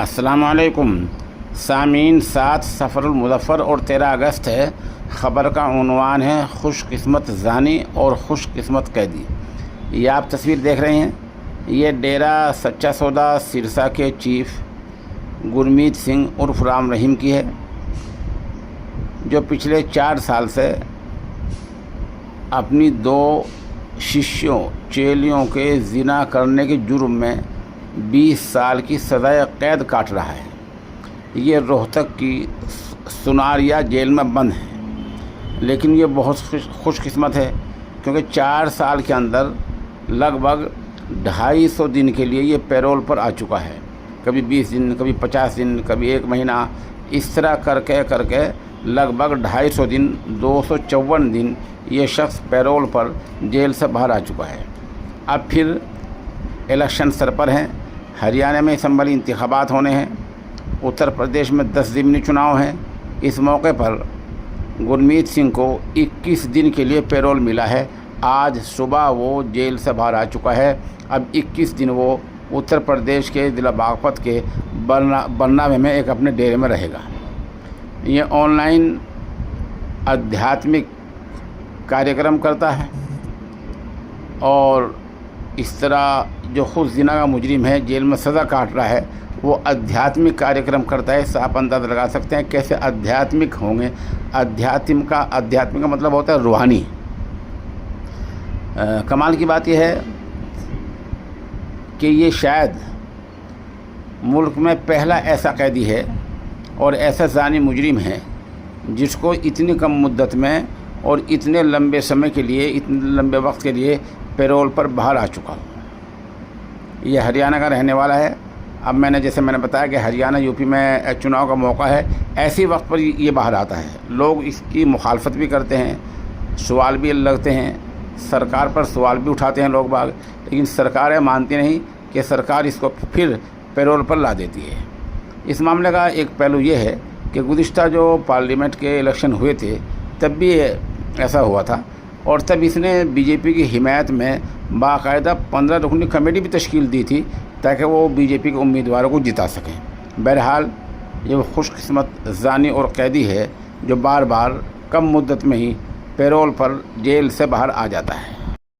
अस्सलाम वालेकुम सामीन। 7 सफ़रुल मुज़फ़्फ़र और 13 अगस्त है। ख़बर का उन्वान है खुशकिस्मत ज़ानी और खुशकिस्मत कैदी। ये आप तस्वीर देख रहे हैं, ये डेरा सच्चा सौदा सिरसा के चीफ गुरमीत सिंह उर्फ राम रहीम की है, जो पिछले 4 साल से अपनी 2 शिष्यों चेलियों के ज़िना करने के जुर्म में 20 साल की सज़ाए क़ैद काट रहा है। ये रोहतक की सुनारिया जेल में बंद है, लेकिन ये बहुत खुशकिस्मत है क्योंकि 4 साल के अंदर लगभग 250 दिन के लिए ये पैरोल पर आ चुका है। कभी 20 दिन, कभी 50 दिन, कभी 1 महीना, इस तरह करके लगभग 250 दिन, 254 दिन ये शख्स पैरोल पर जेल से बाहर आ चुका है। अब फिर इलेक्शन सर पर हैं। हरियाणा में असम्बली इंतखाबात होने हैं, उत्तर प्रदेश में 10 ज़िमनी चुनाव हैं। इस मौके पर गुरमीत सिंह को 21 दिन के लिए पैरोल मिला है। आज सुबह वो जेल से बाहर आ चुका है। अब 21 दिन वो उत्तर प्रदेश के ज़िला बागपत के बरनावे में एक अपने डेरे में रहेगा। ये ऑनलाइन आध्यात्मिक कार्यक्रम करता है और इस तरह जो खुद ज़िना का मुजरिम है, जेल में सज़ा काट रहा है, वो आध्यात्मिक कार्यक्रम करता है। इससे आप अंदाज़ा लगा सकते हैं कैसे आध्यात्मिक होंगे। आध्यात्म का मतलब होता है रूहानी। कमाल की बात यह है कि ये शायद मुल्क में पहला ऐसा कैदी है और ऐसा ज़ानी मुजरिम है जिसको इतनी कम मुद्दत में और इतने लंबे समय के लिए, इतने लंबे वक्त के लिए पैरोल पर बाहर आ चुका हूँ। ये हरियाणा का रहने वाला है। अब जैसे मैंने बताया कि हरियाणा यूपी में चुनाव का मौका है, ऐसी वक्त पर ये बाहर आता है। लोग इसकी मुखालफत भी करते हैं, सवाल भी लगते हैं, सरकार पर सवाल भी उठाते हैं लोग बाग, लेकिन सरकारें मानती नहीं कि सरकार इसको फिर पैरोल पर ला देती है। इस मामले का एक पहलू ये है कि गुज़िश्ता जो पार्लियामेंट के इलेक्शन हुए थे तब भी ऐसा हुआ था और तब इसने बीजेपी की हिमायत में बाकायदा 15 रुकनी कमेटी भी तश्कील दी थी ताकि वो बीजेपी के उम्मीदवारों को जिता सकें। बहरहाल ये वो खुशकिस्मत ज़ानी और कैदी है जो बार बार कम मुद्दत में ही पैरोल पर जेल से बाहर आ जाता है।